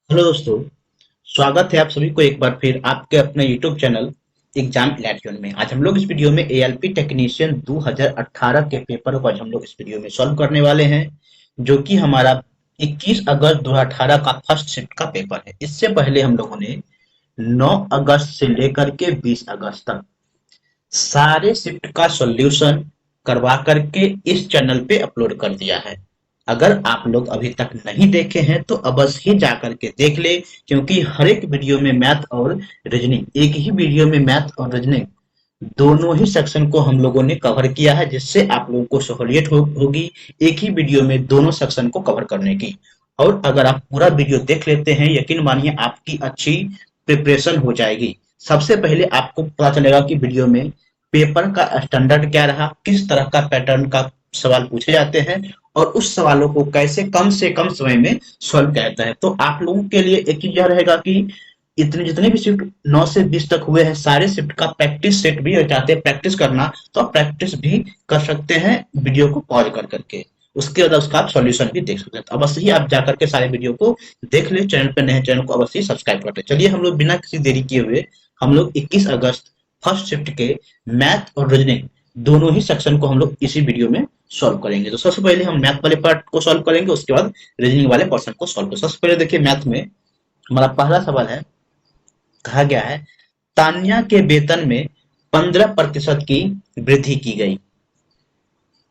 Hello दोस्तों। स्वागत है आप सभी को एक बार फिर आपके अपने यूट्यूब चैनल एग्जाम इलेक्ट्रॉन में। आज हम लोग इस वीडियो में एएलपी टेक्नीशियन 2018 के पेपर को आज हम लोग इस वीडियो में सॉल्व करने वाले हैं, जो कि हमारा 21 अगस्त 2018 का फर्स्ट शिफ्ट का पेपर है। इससे पहले हम लोगों ने 9 अगस्त से लेकर के 20 अगस्त तक सारे शिफ्ट का सॉल्यूशन करवा करके इस चैनल पे अपलोड कर दिया है। अगर आप लोग अभी तक नहीं देखे हैं तो अवश्य ही जा करके देख ले, क्योंकि हर एक वीडियो में मैथ और रीजनिंग, एक ही वीडियो में मैथ और रीजनिंग दोनों ही सेक्शन को हम लोगों ने कवर किया है, जिससे आप लोगों को सहूलियत होगी एक ही वीडियो में दोनों सेक्शन को कवर करने की। और अगर आप पूरा वीडियो देख लेते हैं, यकीन मानिए आपकी अच्छी प्रिपरेशन हो जाएगी। सबसे पहले आपको पता चलेगा कि वीडियो में पेपर का स्टैंडर्ड क्या रहा, किस तरह का पैटर्न का सवाल पूछे जाते हैं और उस सवालों को कैसे कम से कम समय में सॉल्व किया जाता है। तो आप लोगों के लिए एक चीज यह रहेगा कि इतने जितने भी शिफ्ट 9 से 20 तक हुए हैं, सारे शिफ्ट का प्रैक्टिस सेट भी अगर चाहते हैं प्रैक्टिस करना तो आप प्रैक्टिस भी कर सकते हैं वीडियो को पॉज कर करके। उसके बाद उसका आप सॉल्यूशन भी देख सकते हैं। तो अवश्य ही आप जाकर के सारे वीडियो को देख ले। चैनल पे नए हैं, चैनल को अवश्य ही सब्सक्राइब करते हैं। चलिए हम लोग बिना किसी देरी किए हुए हम लोग 21 अगस्त फर्स्ट शिफ्ट के मैथ और रीजनिंग दोनों ही सेक्शन को हम लोग इसी वीडियो में सॉल्व करेंगे। तो सबसे पहले हम मैथ वाले पार्ट को सॉल्व करेंगे, उसके बाद रीजनिंग वाले पोर्शन को सॉल्व करेंगे। सबसे पहले देखिए मैथ में हमारा पहला सवाल है, कहा गया है तान्या के वेतन में 15% की वृद्धि की गई।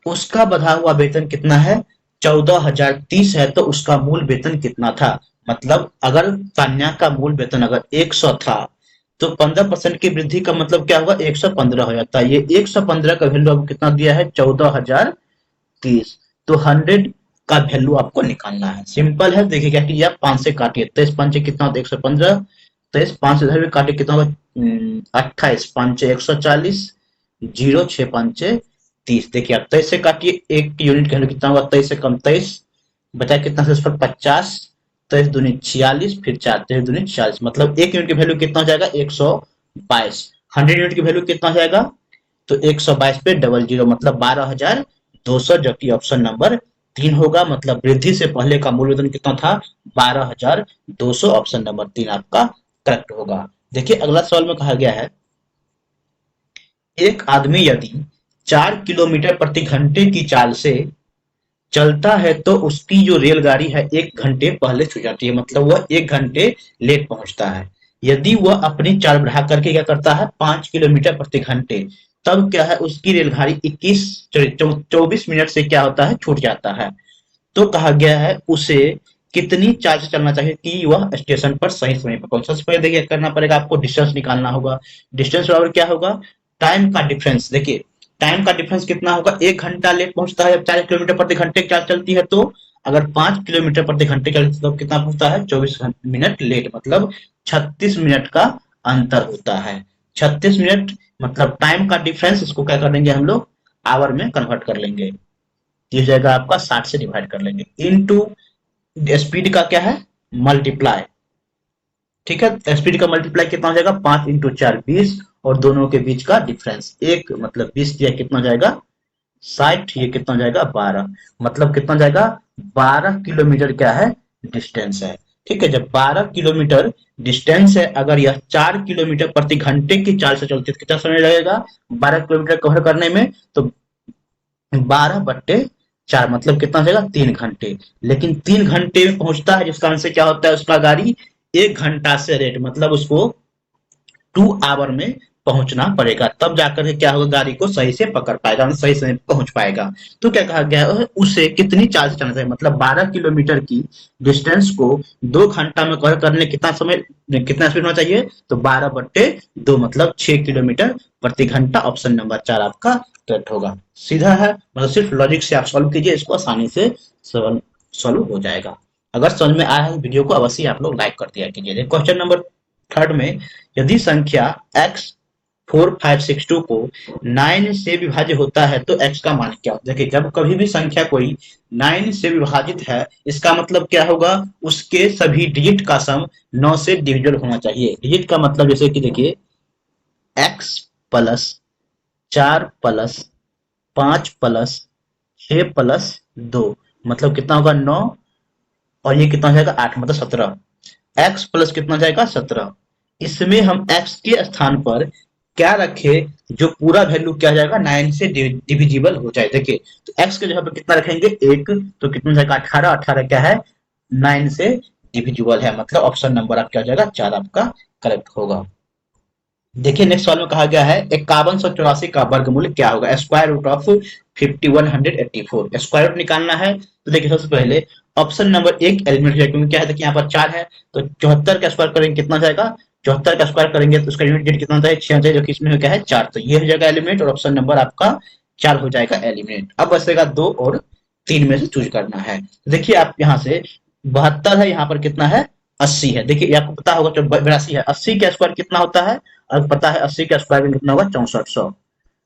उसका बढ़ा हुआ वेतन कितना है? 14,030 है। तो उसका मूल वेतन कितना था? मतलब अगर तान्या का मूल वेतन अगर 100 था तो 15% की वृद्धि का मतलब क्या होगा? 115 हो जाता है। ये 115 का वैल्यू आपको कितना दिया है? 14,030। तो 100 का वैल्यू आपको निकालना है। सिंपल है, देखिए क्या कीजिए, आप 5 से काटिए। 23 5 कितना होता है? 115। 23 5 इधर भी काटिए, कितना होगा? 28 5 140। 0 6 5 30। देखिए आप 23 से काटिए, एक यूनिट का वैल्यू कितना होगा? 23 से कम 23 बचा कितना से इस पर 50। 23 दूनी 46, फिर 4 23 दूनी 40, मतलब एक यूनिट की वैल्यू कितना हो जाएगा? 122। 100 यूनिट की वैल्यू कितना हो जाएगा? तो 122 पे डबल जीरो मतलब 12,200, जबकि ऑप्शन नंबर 3 होगा। मतलब वृद्धि से पहले का मूल वेतन कितना था? 12,200। ऑप्शन नंबर 3 आपका करेक्ट होगा। देखिए अगला सवाल में कहा गया है, एक आदमी यदि 4 किलोमीटर प्रति घंटे की चाल से चलता है तो उसकी जो रेलगाड़ी है 1 घंटे पहले छूट जाती है, मतलब वह 1 घंटे लेट पहुंचता है। यदि वह अपनी चाल बढ़ा करके क्या करता है? 5 किलोमीटर प्रति घंटे, तब क्या है? उसकी रेलगाड़ी 24 मिनट से क्या होता है? छूट जाता है। तो कहा गया है उसे कितनी चाल से चलना चाहिए कि वह स्टेशन पर सही समय पर पहुंचे। सबसे पहले देखिए करना पड़ेगा, आपको डिस्टेंस निकालना होगा। डिस्टेंस बराबर क्या होगा? टाइम का डिफरेंस। देखिए टाइम का डिफरेंस कितना होगा? 1 घंटा लेट पहुंचता है जब 4 किलोमीटर प्रति घंटे की चाल चलती है। तो अगर 5 किलोमीटर प्रति घंटे चलती है तो कितना पहुंचता है? 24 मिनट लेट, मतलब 36 मिनट का अंतर होता है। 36 मिनट मतलब टाइम का डिफरेंस, इसको क्या करेंगे हम लोग? आवर में कन्वर्ट कर लेंगे। ये जाएगा आपका 60 से डिवाइड कर लेंगे, इनटू स्पीड का क्या है? मल्टीप्लाई। ठीक है, स्पीड का मल्टीप्लाई कितना हो जाएगा? 5 × 4 20, और दोनों के बीच का डिफरेंस एक, मतलब 20 दिया कितना हो जाएगा? 60। ये कितना हो जाएगा? 12। मतलब कितना जाएगा? 12 किलोमीटर क्या है? डिस्टेंस है। ठीक है, जब 12 किलोमीटर डिस्टेंस है, अगर यह 4 किलोमीटर प्रति घंटे की चाल से चलती है तो कितना समय लगेगा 12 किलोमीटर कवर करने में? तो 12/4 मतलब कितना हो जाएगा? 3 घंटे। लेकिन 3 घंटे में पहुंचता है, जिसका आंसर क्या होता है? उसका गाड़ी 1 घंटा से लेट, मतलब उसको 2 आवर में पहुंचना पड़ेगा, तब जाकर के क्या होगा? गाड़ी को सही से पकड़ पाएगा, सही समय पे पहुंच पाएगा। तो क्या कहा गया है? उसे कितनी चाल से चलना चाहिए, मतलब 12 किलोमीटर की डिस्टेंस को 2 घंटा में कवर करने कितना समय, कितना स्पीड होना चाहिए? तो 12/2 मतलब 6 किलोमीटर प्रति घंटा। ऑप्शन नंबर 4 आपका करेक्ट होगा। सीधा है, मतलब सिर्फ लॉजिक से आप सॉल्व कीजिए, इसको आसानी से सॉल्व हो जाएगा। अगर समझ में आया है वीडियो को अवश्य आप लोग लाइक कर दिया कीजिए। क्वेश्चन नंबर थर्ड में, यदि संख्या x 4562 को 9 से विभाज्य होता है तो x का मान क्या होता है? देखिए जब कभी भी संख्या कोई 9 से विभाजित है, इसका मतलब क्या होगा? उसके सभी डिजिट का सम 9 से डिविजल होना चाहिए। डिजिट का मतलब जैसे कि देखिए x plus 4 plus 5 plus 6 plus 2, मतलब कितना होगा? 9। और ये कितना हो जाएगा? 8, मतलब 17। x प्लस कितना जाएगा 17। इसमें हम x के स्थान पर क्या रखे जो पूरा वैल्यू क्या जाएगा 9 से डिविजिबल हो जाए। देखिए तो x के जगह पर कितना रखेंगे 1, तो कितना जाएगा 18। 18 क्या है 9 से डिविजिबल है, मतलब ऑप्शन नंबर आप क्या हो जाएगा 4 आपका करेक्ट होगा। देखिए नेक्स्ट सवाल में कहा गया है 5184 का वर्गमूल क्या होगा, square root of 5184। Square root निकालना है तो देखिए सबसे पहले ऑप्शन नंबर एक एलिमिनेट है, क्योंकि क्या है देखिए यहाँ पर 4 है, तो 74 का स्क्वायर करेंगे कितना जाएगा, 74 का स्क्वायर करेंगे तो उसका यूनिट कितना होता है 6 होता है, जो कि इसमें क्या है 4, तो ये हो जाएगा एलिमिनेट और ऑप्शन नंबर आपका 4 हो जाएगा एलिमिनेट। अब बचेगा 2 और 3 में से चूज करना है। देखिए आप यहाँ से 72 है, यहाँ पर कितना है 80 है। देखिए आपको पता होगा 82 है, 80 का स्क्वायर कितना होता है, और पता है 80 का स्क्वायर कितना होगा 6400।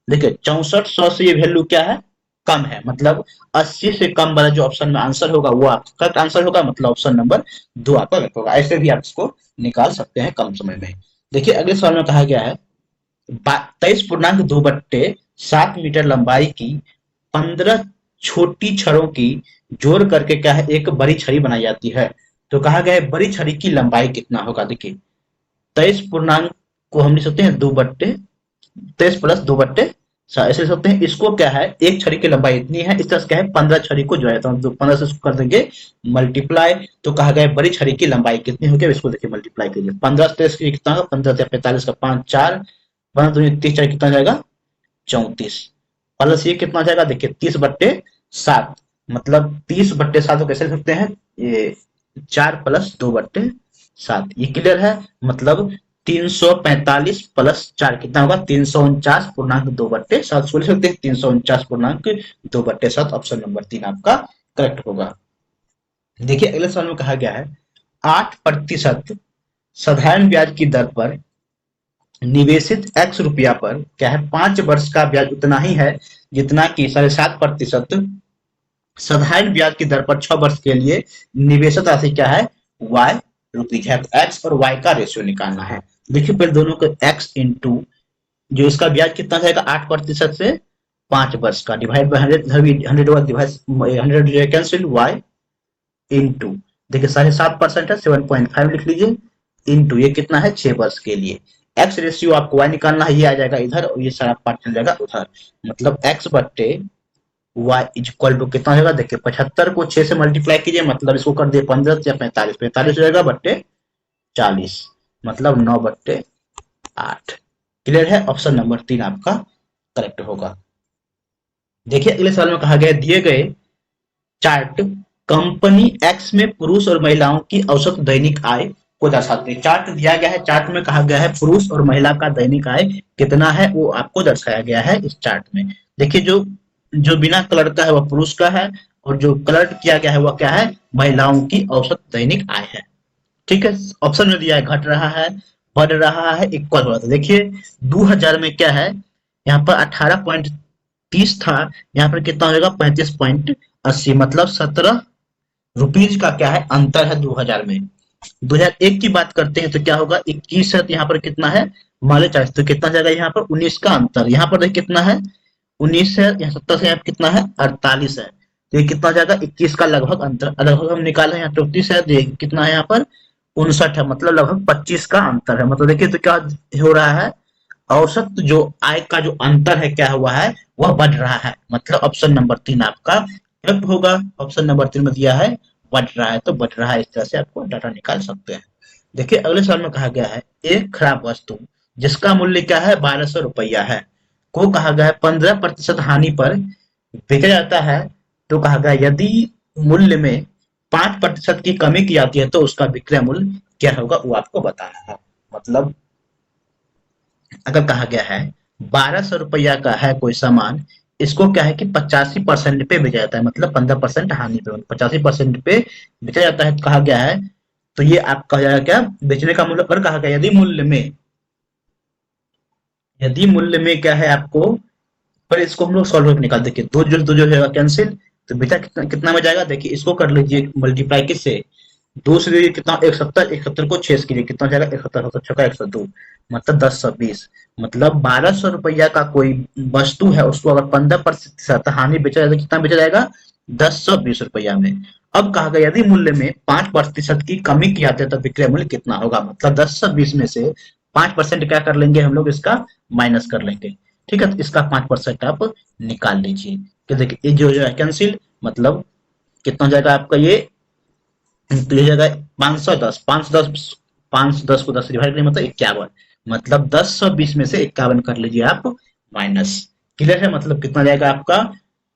देखिए 6400 से ये वैल्यू क्या है कम है, मतलब 80 से कम वाला जो ऑप्शन में आंसर होगा वो आपका करेक्ट आंसर होगा, मतलब ऑप्शन नंबर 2 आपका करेक्ट होगा। ऐसे भी आप इसको निकाल सकते हैं कम समय में। देखिए अगले सवाल में कहा गया है 23.2/7 मीटर लंबाई की 15 छोटी छड़ों की जोड़ करके क्या है एक बड़ी छड़ी बनाई जाती है। तो कहा गया है बड़ी छड़ी की लंबाई कितना होगा। देखिए 23 को हम लिख सकते हैं 23 + 2/7 ऐसे लिख सकते हैं। इसको क्या है एक छड़ी की लंबाई इतनी है, इस तरह से क्या है 15 छड़ी को जोड़ा जाता है, तो 15 से इसको कर देंगे मल्टीप्लाई। तो कहा गया है बड़ी छड़ी की लंबाई कितनी होगी, इसको देखिए मल्टीप्लाई कीजिए 15 से कितना होगा 15 से 45 का 5 4, 15 दूनी 30 4 कितना जाएगा 34, प्लस ये कितना जाएगा देखिए 30/7, मतलब 30/7 को कैसे लिख सकते हैं ये 4 + 2/7, ये क्लियर है। मतलब 345 + 4 कितना होगा 349.2/7, इसको लिख सकते हैं 349.2/7, ऑप्शन नंबर 3 आपका करेक्ट होगा। देखिए अगले सवाल में कहा गया है 8% साधारण ब्याज की दर पर निवेशित x रुपया पर क्या है 5 वर्ष का ब्याज उतना ही है जितना कि 7.5% साधारण ब्याज की दर पर 6 वर्ष के लिए निवेशित राशि क्या है y रुपीज है। तो x और y का रेशियो निकालना है। देखिए पहले दोनों को x इंटू जो इसका ब्याज कितना जाएगा 8% से 5 वर्ष का divide by 100 cancel y into देखिए 7.5% है 7.5 लिख लीजिए, इंटू ये कितना है 6 वर्ष के लिए। एक्स रेशियो आपको y निकालना है, ये आ जाएगा इधर और ये सारा पार्ट चल जाएगा उधर, मतलब x/y इज इक्वल टू कितना होगा देखिए 75 को 6 से मल्टीप्लाई कीजिए, मतलब इसको कर दिए 15 या 45, 45 हो जाएगा बट्टे 40, मतलब 9/8। क्लियर है, ऑप्शन नंबर 3 आपका करेक्ट होगा। देखिए अगले सवाल में कहा गया दिए गए चार्ट कंपनी एक्स में पुरुष और महिलाओं की औसत दैनिक आय को दर्शाते हैं। चार्ट दिया गया है, चार्ट में कहा गया है पुरुष और महिला का दैनिक आय कितना है वो आपको दर्शाया गया है इस चार्ट में। देखिए जो जो बिना कलर का है वह पुरुष का है, और जो कलर किया गया है वह क्या है महिलाओं की औसत दैनिक आय है। ठीक है, ऑप्शन में दिया है घट रहा है, बढ़ रहा है, इक्वल हो रहा है। देखिए 2000 में क्या है यहाँ पर 18.30 था, यहाँ पर कितना हो जाएगा 35.80, मतलब 17 रुपीज का क्या है अंतर है 2000 में। 2001 की बात करते हैं तो क्या होगा 21 है, तो यहाँ पर कितना है मान लो 40, तो कितना जाएगा यहाँ पर 19 का अंतर, यहाँ पर देखिए कितना है 19 है, यहाँ 70 से यहाँ कितना है 48 है, तो ये कितना जाएगा 21 का लगभग अंतर, लगभग हम निकाले यहाँ 34 है, देखिए कितना है यहाँ पर 59 है, मतलब लगभग 25 का अंतर है। मतलब देखिए तो क्या हो रहा है औसत जो आय का जो अंतर है क्या हुआ है वह बढ़ रहा है, मतलब ऑप्शन नंबर 3 आपका करेक्ट होगा। ऑप्शन नंबर 3 में दिया है बढ़ रहा है तो बढ़ रहा है, इस तरह से आपको डाटा निकाल सकते हैं। देखिए अगले सवाल में कहा गया है एक खराब वस्तु जिसका मूल्य क्या है 1200 रुपया है को कहा गया है 15% हानि पर बेचा जाता है। तो कहा गया यदि मूल्य में 5% की कमी की जाती है तो उसका विक्रय मूल्य क्या होगा वो आपको बताना है। मतलब अगर कहा गया है 1200 रुपया का है कोई सामान, इसको क्या है कि 85% पे बेचा जाता है, मतलब 15% हानि पे 85% पे बेचा जाता है, तो कहा गया है तो ये आपका हो जाएगा क्या बेचने का मूल्य। और कहा गया यदि मूल्य में क्या है आपको, पर इसको हम लोग सॉल्व करके निकाल देखिए दो जो है कैंसिल, तो बेटा कितना कितना में जाएगा देखिए इसको कर लीजिए मल्टीप्लाई किससे 2 से लीजिए कितना 170, 71 को 6 से कीजिए कितना जाएगा 71 7 का 102, मतलब 1020, मतलब 1200 रुपया का कोई वस्तु है उसको अगर 15% हानि बेचा जाए तो कितना बेचा जाएगा 1020 रुपया में। अब कहा गया यदि मूल्य में 5% की कमी की जाती है तो विक्रय मूल्य कितना होगा। मतलब 10/20 में से 5% क्या कर लेंगे हम लोग, इसका माइनस कर लेंगे। ठीक है, तो इसका 5% आप निकाल लीजिए कि देखिए ये जो है कैंसिल, मतलब कितना हो जाएगा आपका ये, तो हो जाएगा 510, 510 को 10 से डिवाइड करेंगे मतलब 51, मतलब 10/20 में से 51 कर लीजिए आप माइनस। क्लियर है, मतलब कितना जाएगा आपका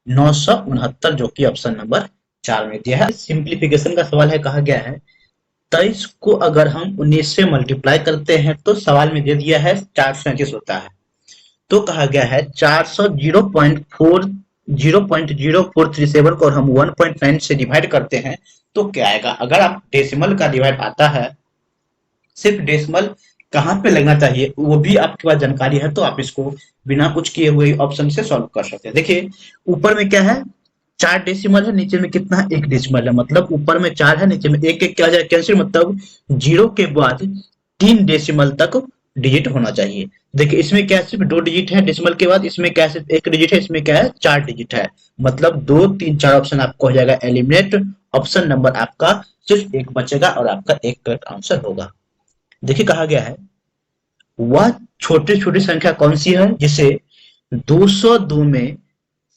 969, जो कि ऑप्शन नंबर 4 में दिया है। सिंप्लीफिकेशन का सवाल है, कहा गया है 23 को अगर हम 19 से मल्टीप्लाई करते हैं तो सवाल में दे दिया है 437 होता है। तो कहा गया है 400 0.0437 को और हम 1.9 से डिवाइड करते हैं तो क्या आएगा। अगर आप डेसिमल का डिवाइड आता है, सिर्फ डेसिमल कहाँ पे लगना चाहिए वो भी आपके पास जानकारी है, तो आप इसको बिना कुछ किए हुए ऑप्शन से सॉल्व कर सकते हैं। देखिए ऊपर में क्या है, 4 डेसिमल है, नीचे में कितना है, 1 डेसिमल है, मतलब ऊपर में 4 है, नीचे में एक एक क्या हो जाए कैंसिल, मतलब 0 के बाद 3 डेसिमल तक डिजिट होना चाहिए। देखिए इसमें क्या है, सिर्फ 2 डिजिट है डेसिमल के बाद, इसमें क्या है सिर्फ 1 डिजिट है, इसमें क्या है 4 डिजिट है, मतलब 2 3 4 ऑप्शन आपको हो जाएगा एलिमिनेट। ऑप्शन नंबर आपका सिर्फ एक बचेगा और आपका एक करेक्ट आंसर होगा। देखिए कहा गया है वह छोटी छोटी संख्या कौन सी है जिसे 202 में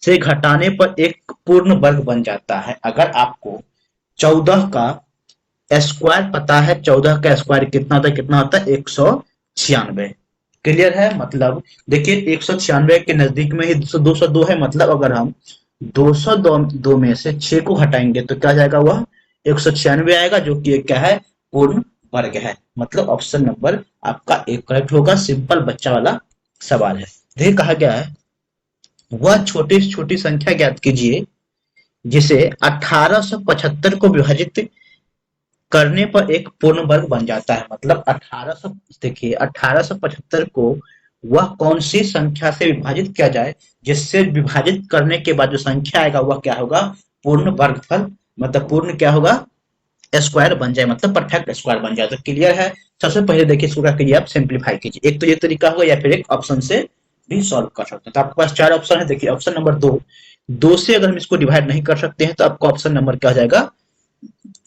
से घटाने पर एक पूर्ण वर्ग बन जाता है। अगर आपको 14 का स्क्वायर पता है, 14 का स्क्वायर कितना होता है, कितना होता है 196। क्लियर है, मतलब देखिए 196 के नजदीक में ही 202 है, मतलब अगर हम 202 में से 6 को हटाएंगे तो क्या जाएगा, वह 196 आएगा, जो कि क्या है पूर्ण वर्ग है। मतलब ऑप्शन नंबर आपका एक करेक्ट होगा। सिंपल बच्चा वाला सवाल है। देखिए कहा गया है वह छोटी छोटी संख्या ज्ञात कीजिए जिसे 1875 को विभाजित करने पर एक पूर्ण वर्ग बन जाता है। मतलब 1800, देखिए 1875 को वह कौन सी संख्या से विभाजित किया जाए जिससे विभाजित करने के बाद जो संख्या आएगा वह क्या होगा, पूर्ण वर्गफल, मतलब पूर्ण क्या होगा, स्क्वायर बन जाए, मतलब परफेक्ट स्क्वायर बन जाए। तो क्लियर है। सबसे पहले देखिए इसको क्या कीजिए, आप सिंप्लीफाई कीजिए। एक तो ये तरीका होगा या फिर एक ऑप्शन से भी सॉल्व कर सकते हैं। तो आपके पास 4 ऑप्शन है। देखिए ऑप्शन नंबर 2, 2 से अगर हम इसको डिवाइड नहीं कर सकते हैं तो आपका ऑप्शन नंबर क्या हो जाएगा,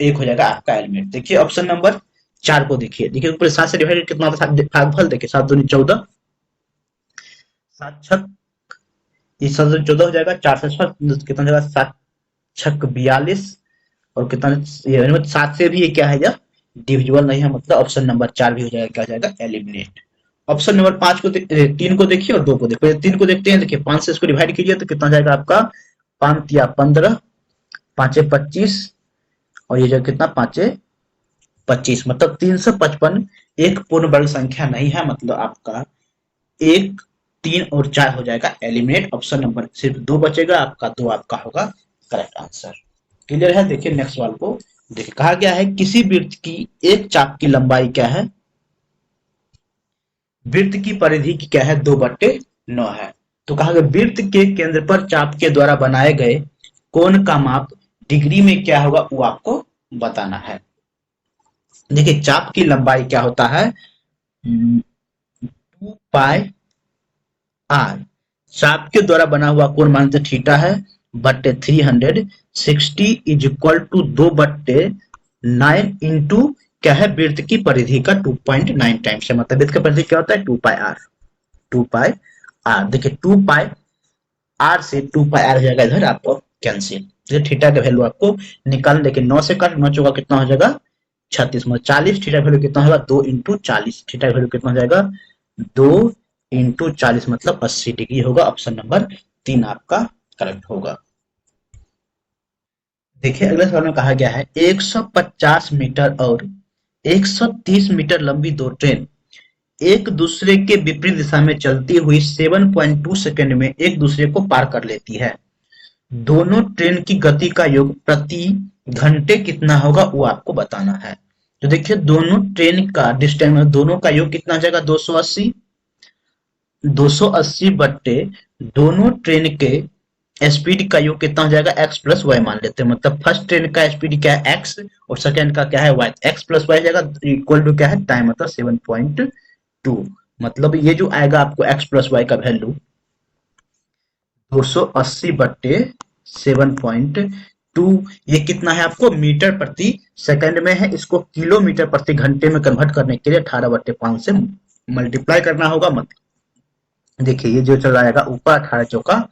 एक हो जाएगा आपका एलिमेंट। देखिए ऑप्शन नंबर 4 को देखिए, देखिए ऊपर 7 से डिवाइडेड कितना होता है, भागफल देखिए 7 दूनी 14, 7 छक, ये 7 दूनी 14 हो जाएगा, 4 से कितना हो जाएगा, 7 छक 42, और कितना, ये 7 से भी ये क्या है, जब डिविजिबल नहीं है, मतलब ऑप्शन नंबर 4 भी हो जाएगा, क्या हो जाएगा एलिमिनेट। ऑप्शन नंबर 5 को 3 को देखिए और 2 को देखिए। 3 को देखते हैं, देखिए 5 से इसको डिवाइड कीजिए तो कितना जाएगा आपका, 5 या 15, 5 25, और ये जो कितना 5 25, मतलब 355 एक पूर्ण वर्ग संख्या नहीं है, मतलब आपका 1 3 और 4 हो जाएगा एलिमिनेट। ऑप्शन नंबर सिर्फ 2 बचेगा आपका, 2 आपका होगा करेक्ट आंसर। क्लियर है। देखिए नेक्स्ट सवाल को देखिए, कहा गया है किसी वृत्त की एक चाप की लंबाई क्या है, वृत्त की परिधि की क्या है, 2/9 है। तो कहा गया वृत्त के केंद्र पर चाप के द्वारा बनाए गए कोण का माप डिग्री में क्या होगा वो आपको बताना है। देखिए चाप की लंबाई क्या होता है, 2πr, चाप के द्वारा बना हुआ कोण मान लीजिए थीटा है, बट्टे 360 इज इक्वल टू 2/9 इंटू क्या है वृत्त की परिधि का 2.9 टाइम्स है, मतलब वृत्त की परिधि क्या होता है 2πr। 2πr देखिए 2πr से 2πr हो जाएगा इधर आपको कैंसिल। थीटा का वैल्यू आपको निकालना, देखिए 9 से काट 9 चौका कितना हो जाएगा 36, मतलब 40, थीटा वैल्यू कितना होगा 2 इंटू 40, थीटा वैल्यू कितना हो जाएगा 2 इंटू 40, मतलब 80 डिग्री होगा। ऑप्शन नंबर 3 आपका करेक्ट होगा। देखिए अगले सवाल में कहा गया है 150 मीटर और 130 मीटर लंबी दो ट्रेन एक दूसरे के विपरीत दिशा में चलती हुई 7.2 सेकंड में एक दूसरे को पार कर लेती है। दोनों ट्रेन की गति का योग प्रति घंटे कितना होगा वो आपको बताना है। तो देखिए दोनों ट्रेन का डिस्टेंस, दोनों का योग कितना आ जाएगा 280, 280 बट्टे दोनों ट्रेन के स्पीड का योग कितना हो जाएगा x प्लस वाई मान लेते हैं, मतलब फर्स्ट ट्रेन का स्पीड क्या है x और सेकंड का क्या है y, x प्लस वाई जाएगा इक्वल टू क्या है टाइम, मतलब 7.2, मतलब ये जो आएगा आपको x प्लस वाई का वैल्यू 280 बट्टे 7.2 टू, ये कितना है आपको मीटर प्रति सेकंड में है, इसको किलोमीटर प्रति घंटे में कन्वर्ट करने के लिए 18/5 से मल्टीप्लाई करना होगा। देखिए ये जो चला जाएगा ऊपर 18 चौका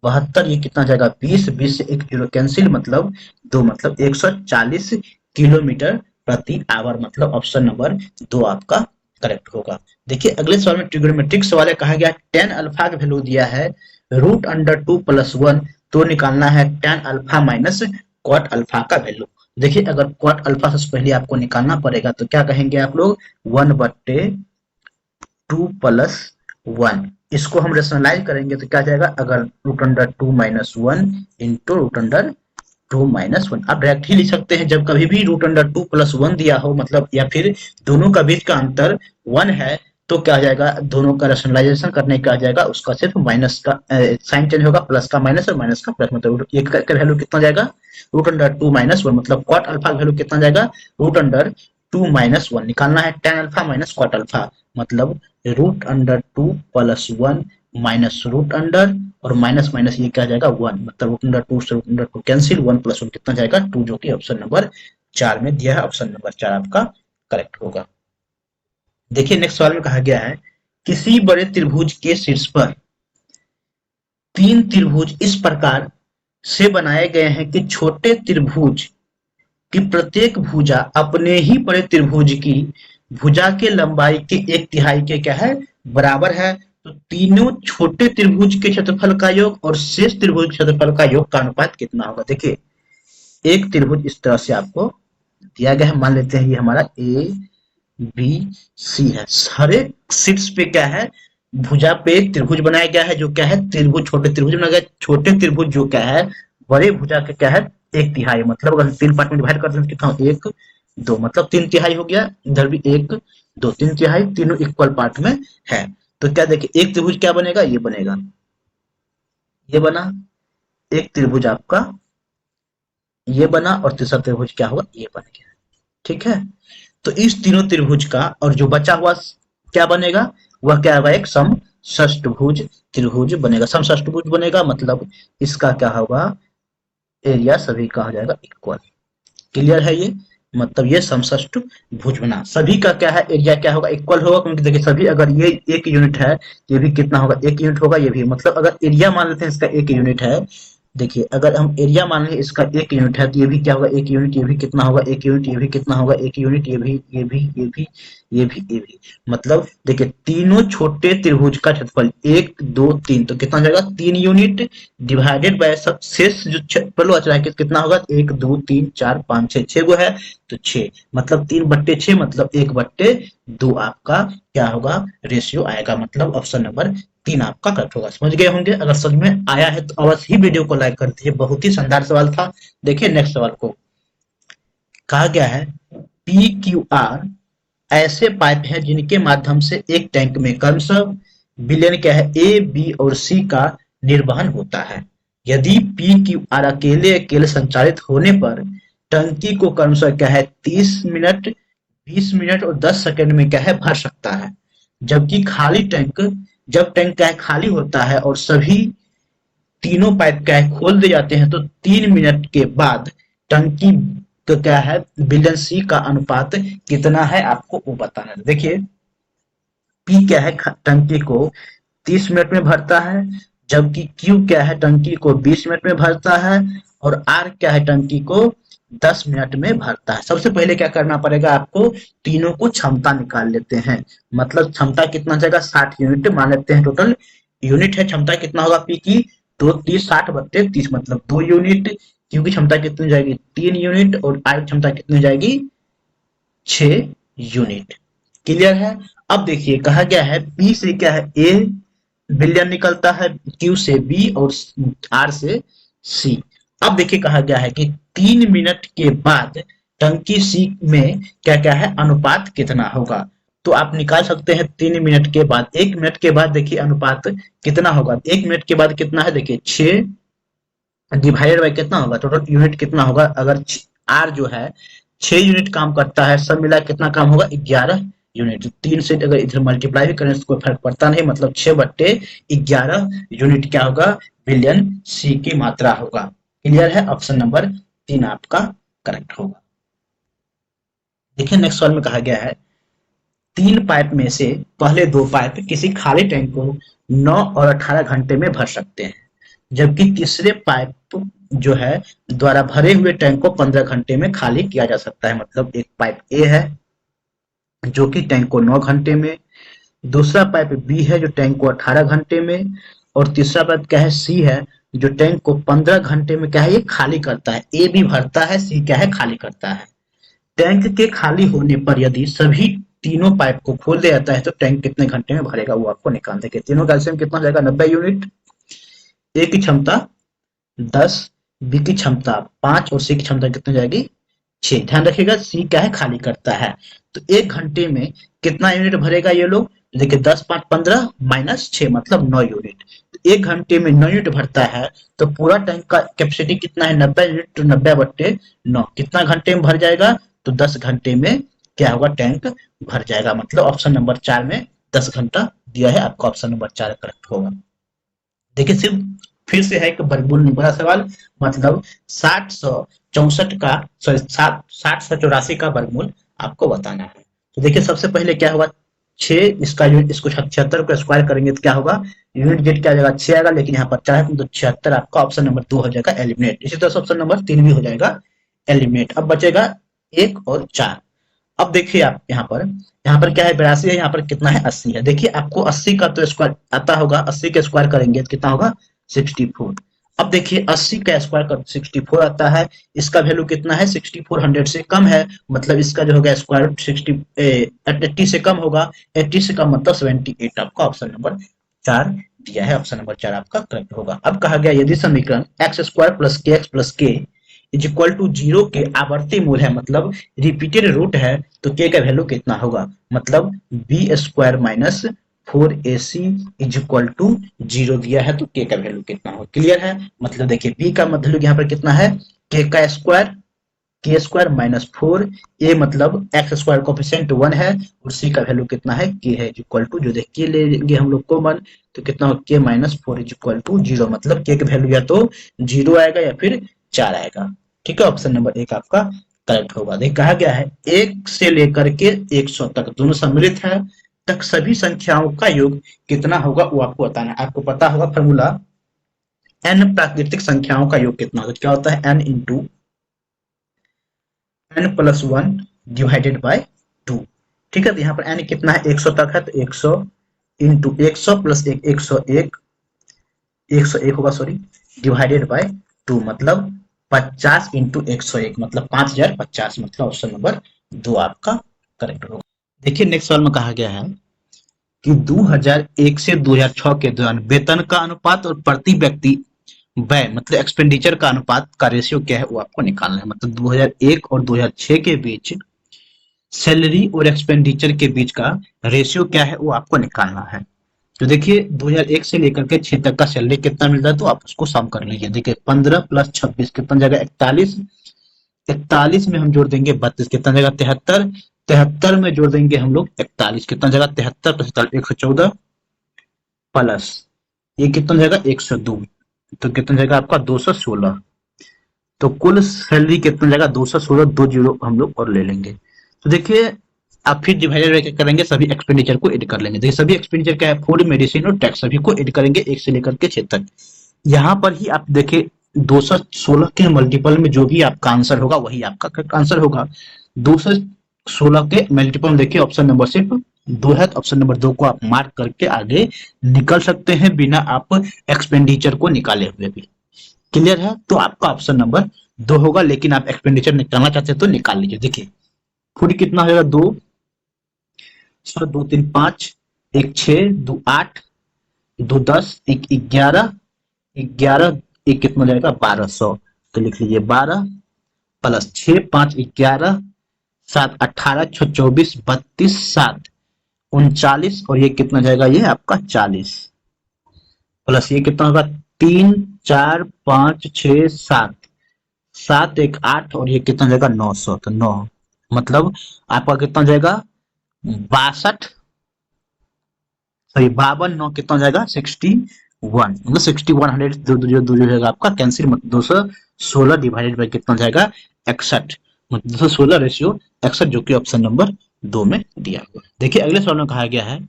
72, ये कितना जाएगा 20, 20 से एक जीरो कैंसिल, मतलब 2, मतलब 140 किलोमीटर प्रति आवर, मतलब ऑप्शन नंबर 2 आपका करेक्ट होगा। देखिए अगले सवाल में ट्रिग्नोमेट्रिक सवाल है, कहा गया टेन अल्फा का वैल्यू दिया है √2 + 1, तो निकालना है tan alpha minus cot alpha का वैल्यू। देखिए अगर कॉट अल्फा से पहले आपको निकालना पड़ेगा तो क्या कहेंगे आप लोग, 1/2 + 1, इसको हम रेशनलाइज करेंगे तो क्या जाएगा, अगर √2 - 1 इंटू √2 - 1, आप डायरेक्ट ही लिख सकते हैं। जब कभी भी √2 + 1 दिया हो, मतलब या फिर दोनों का बीच का अंतर 1 है, तो क्या आ जाएगा, दोनों का रेशनलाइजेशन करने का आ जाएगा, उसका सिर्फ माइनस का साइन चेंज होगा, प्लस का माइनस और माइनस का प्लस, मतलब एक का वैल्यू कितना जाएगा, √2 - 1, मतलब कॉट अल्फा का वैल्यू कितना जाएगा, √2 - 1, निकालना है tan alpha minus cot alpha, मतलब √2 + 1 माइनस रूट अंडर और माइनस माइनस ये क्या जाएगा 1, मतलब √2 से √2 कैंसिल, 1 + 1 कितना जाएगा 2, जो कि ऑप्शन नंबर 4 में दिया है, ऑप्शन नंबर 4 आपका करेक्ट होगा। देखिए नेक्स्ट सवाल में कहा गया है, किसी बड़े त्रिभुज के शीर्ष पर 3 त्रिभुज इस प्रकार से बनाए गए हैं कि छोटे त्रिभुज की प्रत्येक भुजा अपने ही बड़े त्रिभुज की भुजा के लंबाई के 1/3 के क्या है बराबर है। तो तीनों छोटे त्रिभुज के क्षेत्रफल का योग और शेष त्रिभुज के क्षेत्रफल का योग का अनुपात कितना होगा। देखिए एक त्रिभुज इस तरह से आपको दिया गया है, मान लेते हैं ये हमारा ए बी सी है, हर एक शीर्ष पे क्या है भुजा पे एक त्रिभुज बनाया गया है, जो क्या है त्रिभुज, छोटे त्रिभुज बनाया गया, छोटे त्रिभुज जो क्या है बड़े भुजा के क्या है 1/3, मतलब अगर 3 पार्ट में डिवाइड कर दें तो कितना हो 1 2, मतलब 3/3 हो गया, इधर भी 1 2 3/3, तीनों इक्वल पार्ट में है। तो क्या देखिए एक त्रिभुज क्या बनेगा, ये बनेगा, ये बना एक त्रिभुज आपका, ये बना और तीसरा त्रिभुज क्या होगा ये बन गया, ठीक है। तो इस तीनों त्रिभुज का और जो बचा हुआ क्या बनेगा, वह क्या होगा एक समषष्टभुज त्रिभुज बनेगा, समषष्टभुज बनेगा, मतलब इसका क्या होगा एरिया सभी का हो जाएगा इक्वल। क्लियर है ये, मतलब ये समषष्ट भुज बना, सभी का क्या है एरिया क्या होगा इक्वल होगा, क्योंकि देखिए सभी अगर ये 1 यूनिट है ये भी कितना होगा 1 यूनिट होगा, ये भी, मतलब अगर एरिया मान लेते हैं इसका 1 यूनिट है, देखिए अगर हम एरिया मान लें इसका 1 यूनिट है तो ये भी क्या होगा 1 यूनिट, ये भी कितना होगा 1 यूनिट, ये भी कितना होगा 1 यूनिट, ये भी ये भी ये भी ये भी ये भी, मतलब देखिए तीनों छोटे त्रिभुज का क्षेत्रफल 1 2 3, तो कितना हो जाएगा 3 यूनिट डिवाइडेड बाय शेष जो क्षेत्रफल बचा है कितना होगा 1 2 3 4 5 6, 6 गो है तो 6, मतलब 3/6, मतलब 1/2 आपका क्या होगा रेशियो आएगा, मतलब ऑप्शन नंबर 3 आपका करेक्ट होगा। समझ गए होंगे, अगर समझ में आया है तो अवश्य ही वीडियो को लाइक कर दीजिए, बहुत ही शानदार सवाल था। देखिए नेक्स्ट सवाल को कहा गया है PQR ऐसे पाइप हैं जिनके माध्यम से एक टैंक में क्रमशः विलयन क्या है ए बी और सी का निर्वहन होता है। यदि PQR अकेले अकेले संचालित होने पर टंकी को क्रमशः क्या है 30 मिनट 20 मिनट और 10 सेकंड में क्या है भर सकता है, जबकि खाली टैंक जब टैंक क्या है खाली होता है और सभी तीनों पाइप क्या है खोल दिए जाते हैं तो 3 मिनट के बाद टंकी का क्या है विलयन सी का अनुपात कितना है आपको वो बताना है। देखिए पी क्या है टंकी को 30 मिनट में भरता है, जबकि क्यू क्या है टंकी को 20 मिनट में भरता है और आर क्या है टंकी को 10 मिनट में भरता है। सबसे पहले क्या करना पड़ेगा आपको, तीनों को क्षमता निकाल लेते हैं, मतलब क्षमता कितना जाएगा 60 यूनिट मान लेते हैं, टोटल यूनिट है क्षमता कितना होगा पी की, तो 30 60/30, मतलब 2 यूनिट, क्यू की क्षमता कितनी जाएगी 3 यूनिट और आर की क्षमता कितनी जाएगी 6 यूनिट। क्लियर है। अब देखिए कहा गया है पी से क्या है ए विलयन निकलता है, क्यू से बी और आर से सी। अब देखिए कहा गया है कि 3 मिनट के बाद टंकी सी में क्या क्या है अनुपात कितना होगा, तो आप निकाल सकते हैं 3 मिनट के बाद, 1 मिनट के बाद देखिए अनुपात कितना होगा, 1 मिनट के बाद कितना है देखिए 6 डिवाइडेड बाय कितना होगा टोटल यूनिट कितना होगा, अगर आर जो है 6 यूनिट काम करता है, सब मिला कितना काम होगा 11 यूनिट, 3 से अगर इधर मल्टीप्लाई भी करें तो कोई फर्क पड़ता नहीं, मतलब 6/11 यूनिट क्या होगा विलयन सी की मात्रा होगा। क्लियर है, ऑप्शन नंबर 3 आपका करेक्ट होगा। देखिए नेक्स्ट सवाल में कहा गया है, 3 पाइप में से पहले 2 पाइप किसी खाली टैंक को 9 और 18 घंटे में भर सकते हैं, जबकि तीसरे पाइप जो है द्वारा भरे हुए टैंक को 15 घंटे में खाली किया जा सकता है। मतलब एक पाइप ए है जो कि टैंक को 9 घंटे में, दूसरा पाइप बी है जो टैंक को 18 घंटे में, और तीसरा पाइप क्या है, सी है, जो टैंक को 15 घंटे में क्या है ये खाली करता है। ए भी भरता है, सी क्या है खाली करता है। टैंक के खाली होने पर यदि सभी तीनों पाइप को खोल दिया जाता है तो टैंक कितने घंटे में भरेगा वो आपको निकालने के। तीनों का एलसीएम कितना हो जाएगा, 90 यूनिट। ए की क्षमता 10, बी की क्षमता 5 और सी की क्षमता कितनी हो जाएगी, 6। ध्यान रखिएगा सी क्या है खाली करता है। तो 1 घंटे में कितना यूनिट भरेगा ये लोग, देखिए 10 5 15 माइनस 6 मतलब 9 यूनिट। 1 घंटे में 9 यूनिट भरता है तो पूरा टैंक का कैपेसिटी कितना है, 90 यूनिट। तो 90/9 कितना घंटे में भर जाएगा, तो 10 घंटे में क्या होगा, टैंक भर जाएगा। मतलब ऑप्शन नंबर 4 में 10 घंटा दिया है, आपका ऑप्शन नंबर 4 करेक्ट होगा। देखिए सिर्फ फिर से है एक बरबुल बड़ा सवाल, मतलब 60/164 का, सॉरी 60/184 का वर्गमूल आपको बताना है। तो देखिए सबसे पहले क्या होगा, 6 इसका यूनिट, इसको 76 को स्क्वायर करेंगे तो क्या होगा, यूनिट गेट क्या आ जाएगा 6 आएगा, लेकिन यहाँ पर 4 है तो 76 आपका ऑप्शन नंबर 2 हो जाएगा एलिमिनेट। इसी तरह से ऑप्शन नंबर 3 भी हो जाएगा एलिमिनेट। अब बचेगा 1 और 4। अब देखिए आप यहाँ पर क्या है 82 है, यहाँ पर कितना है 80 है। देखिए आपको 80 का तो स्क्वायर आता होगा, 80 का स्क्वायर करेंगे तो कितना होगा 64। अब देखिए 80 का स्क्वायर कर 64 आता है, इसका वैल्यू कितना है 64 100 से कम है, मतलब इसका जो होगा स्क्वायर रूट 80 से कम होगा, 80 से कम मतलब 78। आपका ऑप्शन नंबर 4 दिया है, ऑप्शन नंबर 4 आपका करेक्ट होगा। अब कहा गया यदि समीकरण एक्स स्क्वायर प्लस के एक्स प्लस के इज इक्वल टू 0 के आवर्ती मूल है, मतलब रिपीटेड रूट है, तो के का वैल्यू कितना होगा, मतलब B square minus 4ac is equal to 0 दिया है तो के का वैल्यू कितना होगा। क्लियर है, मतलब देखिए बी का मतलब यहाँ पर कितना है, के का स्क्वायर, के स्क्वायर माइनस 4, ए मतलब एक्स स्क्वायर कोफिशिएंट 1 है, और सी का वैल्यू कितना है के है इक्वल टू, जो देखिए ले लेंगे हम लोग कॉमन तो कितना हो के माइनस 4 इज इक्वल टू 0, मतलब के का वैल्यू या तो 0 आएगा या फिर 4 आएगा। ठीक है, ऑप्शन नंबर 1 आपका करेक्ट होगा। देख कहा गया है 1 से लेकर के 100 तक दोनों सम्मिलित है तक सभी संख्याओं का योग कितना होगा वो आपको बताना है। आपको पता होगा फॉर्मूला, n प्राकृतिक संख्याओं का योग कितना होता है, क्या होता है n into n plus 1 divided by 2। ठीक है, तो यहाँ पर n कितना है 100 तक है, तो 100 इंटू 100 प्लस 1 101 101 होगा सॉरी, डिवाइडेड बाय 2 मतलब 50 इंटू 101 मतलब 5050, मतलब ऑप्शन नंबर 2 आपका करेक्ट होगा। देखिए नेक्स्ट सवाल में कहा गया है कि 2001 से 2006 के दौरान वेतन का अनुपात और प्रति व्यक्ति व्यय मतलब एक्सपेंडिचर का अनुपात का रेशियो क्या है वो आपको निकालना है। मतलब 2001 और 2006 के बीच सैलरी और एक्सपेंडिचर के बीच का रेशियो क्या है वो आपको निकालना है। तो देखिए 2001 से लेकर के 6 तक का सैलरी कितना मिल रहा है तो आप उसको सम कर लीजिए। देखिए 15 प्लस 26 कितना जाएगा 41, 41 में हम जोड़ देंगे 32 कितना जाएगा 73, 73 में जोड़ देंगे हम लोग 41 कितना जाएगा 73 प्लस 114 प्लस ये कितना जाएगा 102, तो कितना जाएगा आपका 216। तो कुल सैलरी कितना जाएगा 216, 2 जीरो हम लोग और ले लेंगे। तो देखिए आप फिर डिवाइडेड करेंगे, सभी एक्सपेंडिचर को ऐड कर लेंगे। देखिए सभी एक्सपेंडिचर क्या है, फूड मेडिसिन और टैक्स, सभी को ऐड करेंगे 1 से लेकर के 6 तक। यहाँ पर ही आप देखिए 216 के मल्टीपल में जो भी आपका आंसर होगा वही आपका करेक्ट आंसर होगा। 216 के मल्टीपल में देखिए ऑप्शन नंबर सिर्फ 2 है, तो ऑप्शन नंबर 2 को आप मार्क करके आगे निकल सकते हैं बिना आप एक्सपेंडिचर को निकाले हुए भी। क्लियर है, तो आपका ऑप्शन नंबर 2 होगा, लेकिन आप एक्सपेंडिचर निकालना चाहते हैं तो निकाल लीजिए। देखिए फूड कितना हो जाएगा 2 2 3 5 1 6 2 8 2 10 1 11 11 1 कितना जाएगा 1200, तो लिख लीजिए 12 प्लस 6 5 11 7 18 6 24 32 7 39 और ये कितना जाएगा ये आपका 40 प्लस ये कितना होगा 3 4 5 6 7 7 1 8 और ये कितना जाएगा 900, तो 9 मतलब आपका कितना जाएगा 62 सॉरी 52 9 कितना जाएगा 64 वन, मतलब 6100 जो रहेगा आपका कैंसिल, मतलब 216 डिवाइडेड बाई कितना जाएगा 61, मतलब 216/61, जो कि ऑप्शन नंबर 2 में दिया हुआ। देखिए अगले सवाल में कहा गया है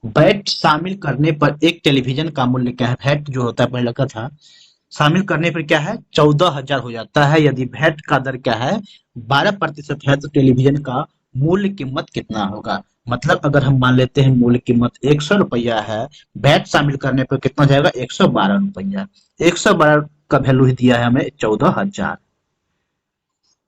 वैट शामिल करने पर एक टेलीविजन का मूल्य क्या है। वैट जो होता है पहले का था, शामिल करने पर क्या है 14,000 हो जाता है। यदि वैट का दर क्या है 12% है तो टेलीविजन का मूल्य कीमत कितना होगा। मतलब अगर हम मान लेते हैं मूल्य कीमत 100 रुपया है, वैट शामिल करने पर कितना जाएगा 112 रुपया। 112 का वैल्यू ही दिया है हमें 14,000।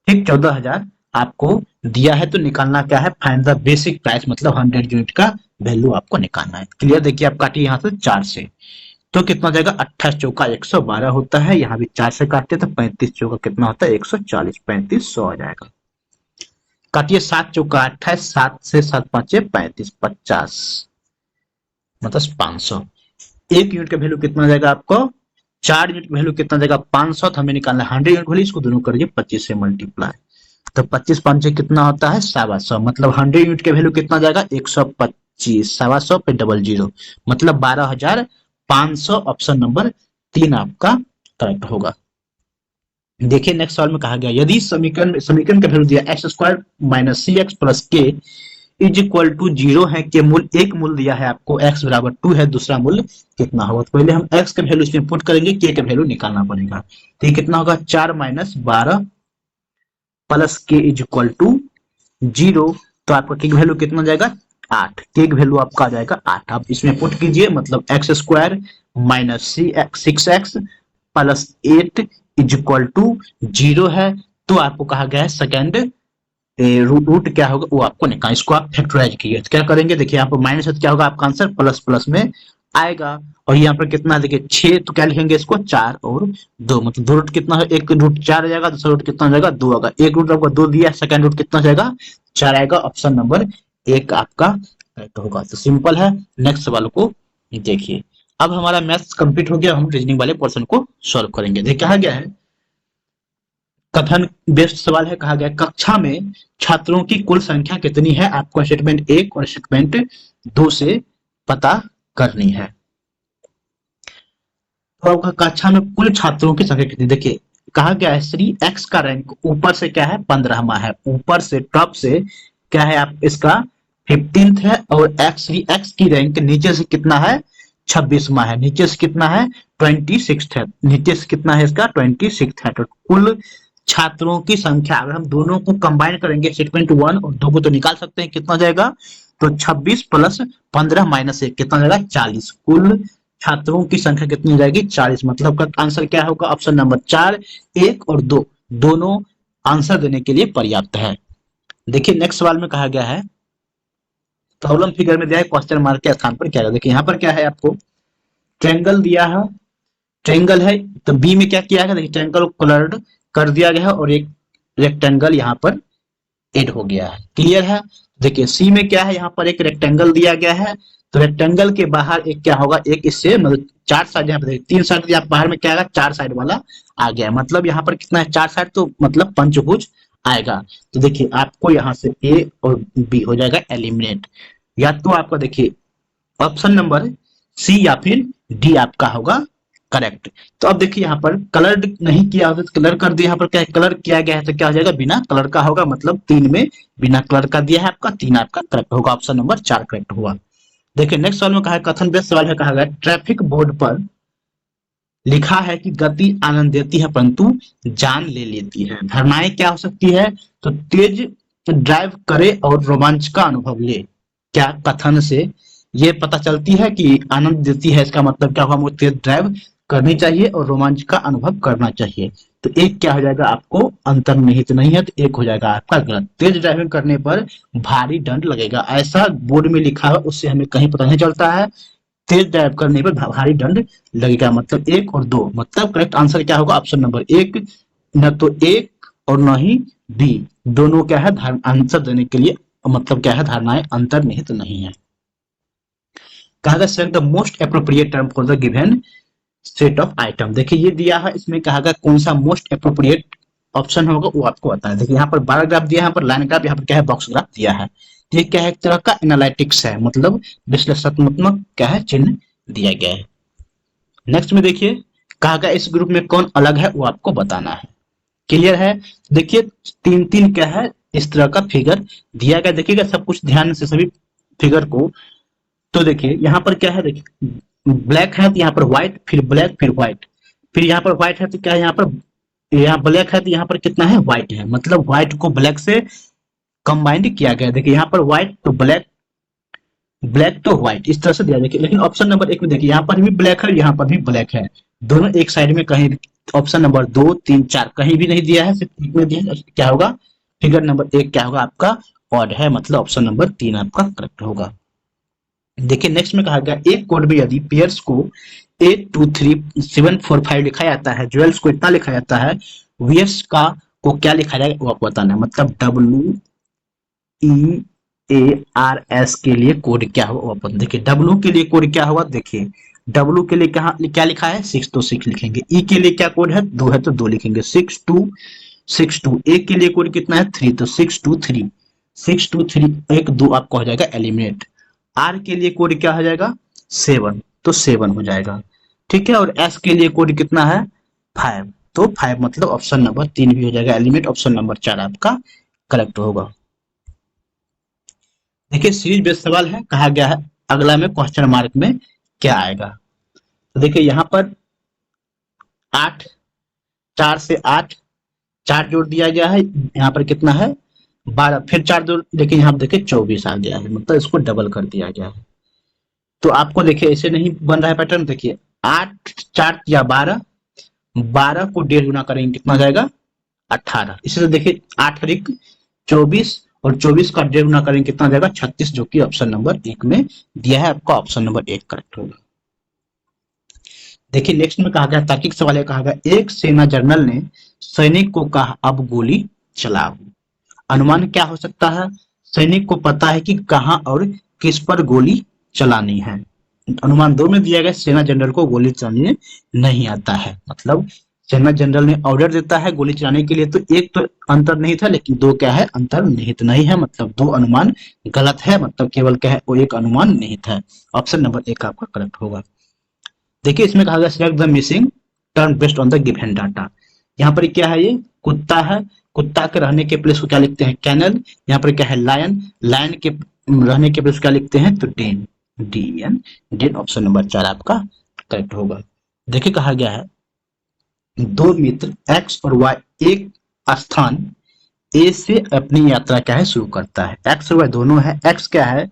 ठीक, 14,000 आपको दिया है तो निकालना क्या है फाइंड द बेसिक प्राइस, मतलब 100 यूनिट का वैल्यू आपको निकालना है। क्लियर, देखिए आप काटिए यहाँ से 4 से तो कितना जाएगा 28 चौका 112 होता है, यहाँ भी 4 से काटते तो 35 चौका कितना होता है 140, 3500 आ जाएगा। काटिए 7 चौका 28, 7 से 7 पांचे 35, 50 मतलब 500। एक यूनिट का वैल्यू कितना जाएगा आपको 4 यूनिट का वैल्यू कितना जाएगा 500, तो हमें निकालना है 100 यूनिट वैल्यू, इसको दोनों करिए 25 से मल्टीप्लाई, तो 25 पंचे कितना होता है 700, मतलब 100 यूनिट के वैल्यू कितना जाएगा 125, 700 पे डबल जीरो मतलब 12,500, ऑप्शन नंबर 3 आपका करेक्ट होगा। देखिए नेक्स्ट सवाल में कहा गया यदि समीकरण का वैल्यू दिया x square minus C x plus के इज इक्वल टू 0 है के मूल्य, एक मूल्य दिया है आपको x बराबर 2 है, दूसरा मूल्य कितना होगा। तो पहले हम x का वैल्यू इसमें पुट करेंगे, k का वैल्यू निकालना पड़ेगा। तो ये कितना होगा 4 माइनस 12 प्लस के इज इक्वल टू 0, तो आपका के वैल्यू कितना जाएगा 8, के वैल्यू आपका आ जाएगा 8। आप इसमें पुट कीजिए, मतलब X square minus C X 6x plus 8 is equal to 0 है, तो आपको कहा गया है सेकेंड रूट क्या होगा वो आपको निकालना। इसको आप फैक्टराइज कीजिए, तो क्या करेंगे देखिए यहाँ पर माइनस है तो क्या होगा आपका आंसर प्लस प्लस में आएगा, और यहाँ पर कितना है देखिए 6, तो क्या लिखेंगे इसको 4 और 2, मतलब दो रूट कितना है, एक रूट 4 आ जाएगा, दूसरा रूट कितना हो जाएगा 2 आएगा, एक रूट आपका 2 दिया, सेकंड रूट कितना जाएगा 4 आएगा, ऑप्शन नंबर 1 आपका करेक्ट होगा। तो सिंपल है। नेक्स्ट सवाल को देखिए, अब हमारा मैथ्स कंप्लीट हो गया, हम रीजनिंग वाले पोर्शन को सॉल्व करेंगे। देखिए कहा गया है कथन बेस्ड सवाल है, कहा गया कक्षा में छात्रों की कुल संख्या कितनी है, आपको स्टेटमेंट 1 और स्टेटमेंट 2 से पता करनी है। तो आपका कक्षा में कुल छात्रों की संख्या कितनी, देखिए कहा गया है श्री एक्स का रैंक ऊपर से क्या है 15वां है, ऊपर से टॉप से क्या है आप इसका 15th है, और एक्स श्री एक्स की रैंक नीचे से कितना है 26वां है, नीचे से कितना है 26th है, नीचे से कितना है इसका 26th है। तो कुल छात्रों की संख्या अगर हम दोनों को कंबाइन करेंगे स्टेटमेंट 1 और 2 को तो निकाल सकते हैं, कितना जाएगा तो 26 प्लस 15 माइनस 1 कितना जाएगा 40, कुल छात्रों की संख्या कितनी हो जाएगी 40, मतलब का आंसर क्या होगा ऑप्शन नंबर 4, 1 और 2 दोनों आंसर देने के लिए पर्याप्त है। देखिए नेक्स्ट सवाल में कहा गया है प्रॉब्लम फिगर में दिया है क्वेश्चन मार्क के स्थान पर क्या है। देखिए यहाँ पर क्या है आपको ट्रायंगल दिया है, ट्रायंगल है तो बी में क्या किया है देखिए ट्रायंगल कलर्ड कर दिया गया है और एक रेक्टेंगल यहाँ पर एड हो गया है। क्लियर है। देखिए सी में क्या है यहाँ पर एक रेक्टेंगल दिया गया है, तो रेक्टेंगल के बाहर एक क्या होगा एक इससे मतलब 4 साइड, यहाँ पर 3 साइड दिया बाहर में क्या आएगा 4 साइड वाला आ गया, मतलब यहाँ पर कितना है 4 साइड, तो मतलब पंचभुज आएगा। तो देखिए आपको यहाँ से ए और बी हो जाएगा एलिमिनेट, या तो आपका देखिए ऑप्शन नंबर सी या फिर डी आपका होगा करेक्ट। तो अब देखिए यहाँ पर कलर नहीं किया होता तो कलर कर दिया, यहाँ पर क्या कलर किया गया है तो क्या हो जाएगा बिना कलर का होगा, मतलब 3 में बिना कलर का दिया है आपका 3 आपका करेक्ट होगा, ऑप्शन नंबर 4 करेक्ट हुआ। देखिए नेक्स्ट सवाल में कहा है कथन बेस्ड सवाल है, कहा गया ट्रैफिक बोर्ड पर लिखा है कि गति आनंद देती है परंतु जान ले लेती है, धारणाएं क्या हो सकती है तो तेज ड्राइव करे और रोमांच का अनुभव ले। क्या कथन से ये पता चलती है कि आनंद देती है, इसका मतलब क्या हुआ मुझे तेज ड्राइव करनी चाहिए और रोमांच का अनुभव करना चाहिए। तो एक क्या हो जाएगा आपको अंतर्निहित नहीं है, तो एक हो जाएगा आपका गलत। तेज ड्राइविंग करने पर भारी दंड लगेगा, ऐसा बोर्ड में लिखा है, उससे हमें कहीं पता नहीं चलता है। तेज ड्राइव करने पर भारी दंड लगेगा, मतलब 1 और 2, मतलब करेक्ट आंसर क्या होगा ऑप्शन नंबर 1, न तो 1 और न ही बी, दोनों क्या है आंसर देने के लिए मतलब क्या है धारणाएं अंतर्निहित नहीं है। कहा गया select the most appropriate term for the given set of item. देखिए ये दिया है, इसमें कहा गया कौन सा मोस्ट एप्रोप्रिएट ऑप्शन होगा वो आपको बताना है। देखिए यहाँ पर बार ग्राफ दिया है, यहाँ पर लाइन ग्राफ, यहाँ पर क्या है बॉक्स ग्राफ दिया है। ये क्या है एक तरह का एनालिटिक्स है, मतलब विश्लेषणात्मक क्या है चिन्ह दिया गया है। नेक्स्ट में देखिए कहा गया इस ग्रुप में कौन अलग है वो आपको बताना है। क्लियर है। देखिए तीन तीन क्या है इस तरह का फिगर दिया गया, देखिएगा सब कुछ ध्यान से सभी फिगर को। तो देखिए यहाँ पर क्या है, देखिए ब्लैक है तो यहाँ पर व्हाइट, फिर ब्लैक, फिर व्हाइट, फिर यहाँ पर व्हाइट है तो क्या है यहाँ पर, यहाँ ब्लैक है तो यहाँ पर कितना है व्हाइट है, मतलब व्हाइट को ब्लैक से कंबाइंड किया गया। देखिए यहाँ पर व्हाइट तो ब्लैक, ब्लैक तो व्हाइट, इस तरह से दिया। देखिए लेकिन ऑप्शन नंबर एक में देखिए यहाँ पर भी ब्लैक है, यहाँ पर भी ब्लैक है, दोनों एक साइड में, कहीं ऑप्शन नंबर 2 3 4 कहीं भी नहीं दिया है, सिर्फ एक में दिया है। क्या होगा फिगर नंबर एक क्या होगा आपका ऑड है, मतलब ऑप्शन नंबर 3 आपका करेक्ट होगा। देखिए नेक्स्ट में कहा गया एक कोड में यदि पेयर्स को 8 2 3 7 4 5 लिखा जाता है, ज्वेल्स को इतना लिखा जाता है, वियर्स का को क्या लिखा जाएगा वो आपको बताना है। मतलब WEARS के लिए कोड क्या होगा वो अपन देखिए। डब्ल्यू के लिए कोड क्या होगा, देखिए डब्ल्यू के लिए क्या लिखा है 6 तो 6 लिखेंगे। ई के लिए क्या कोड है 2 है तो 2 लिखेंगे। 6 2 ए के लिए कोड कितना है 3 तो 6 2 3 1 2 आपका हो जाएगा एलिमिनेट। आर के लिए कोड क्या हो जाएगा 7 तो 7 हो जाएगा, ठीक है। और एस के लिए कोड कितना है 5 तो 5, मतलब ऑप्शन नंबर 3 भी हो जाएगा एलिमेंट, ऑप्शन नंबर 4 आपका करेक्ट होगा। देखिए सीरीज बेस्ड सवाल है, कहा गया है अगला में क्वेश्चन मार्क में क्या आएगा। तो देखिए यहाँ पर 8, 4 से 8, 4 जोड़ दिया गया है, यहाँ पर कितना है 12, फिर 4 जोड़, देखिए यहाँ पर देखिए 24 आ गया है, मतलब इसको डबल कर दिया गया है। तो आपको देखिए ऐसे नहीं बन रहा है पैटर्न, देखिए 8 4 या 12, 12 को 1.5 गुना करेंगे कितना जाएगा 18, इसी से देखिए 8 अधिक 24 और 24 का 1.5 गुना करेंगे कितना जाएगा 36, जो कि ऑप्शन नंबर 1 में दिया है, आपका ऑप्शन नंबर 1 करेक्ट होगा। देखिए नेक्स्ट में कहा गया तार्किक सवाल है, कहा गया एक सेना जनरल ने सैनिक को कहा अब गोली चलाओ। अनुमान क्या हो सकता है, सैनिक को पता है कि कहां और किस पर गोली चलानी है। अनुमान 2 में दिया गया सेना जनरल को गोली चलाने नहीं आता है, मतलब सेना जनरल ने ऑर्डर देता है गोली चलाने के लिए, तो एक तो अंतर नहीं था, लेकिन 2 क्या है अंतर निहित नहीं है, मतलब 2 अनुमान गलत है, मतलब केवल क्या है वो एक अनुमान निहित है। ऑप्शन नंबर 1 आपका करेक्ट होगा। देखिए इसमें कहा गया select the missing term based on the given data. यहाँ पर क्या है, ये कुत्ता है, कुत्ता के रहने के प्लेस को क्या लिखते हैं कैनल। यहाँ पर क्या है लायन, लायन के रहने के प्लेस क्या लिखते हैं तो den, DEN, den option number 4 आपका करेक्ट होगा। देखिए कहा गया है दो मित्र एक्स और वाई एक स्थान ए से अपनी यात्रा क्या है शुरू करता है। एक्स और वाई दोनों है, एक्स क्या है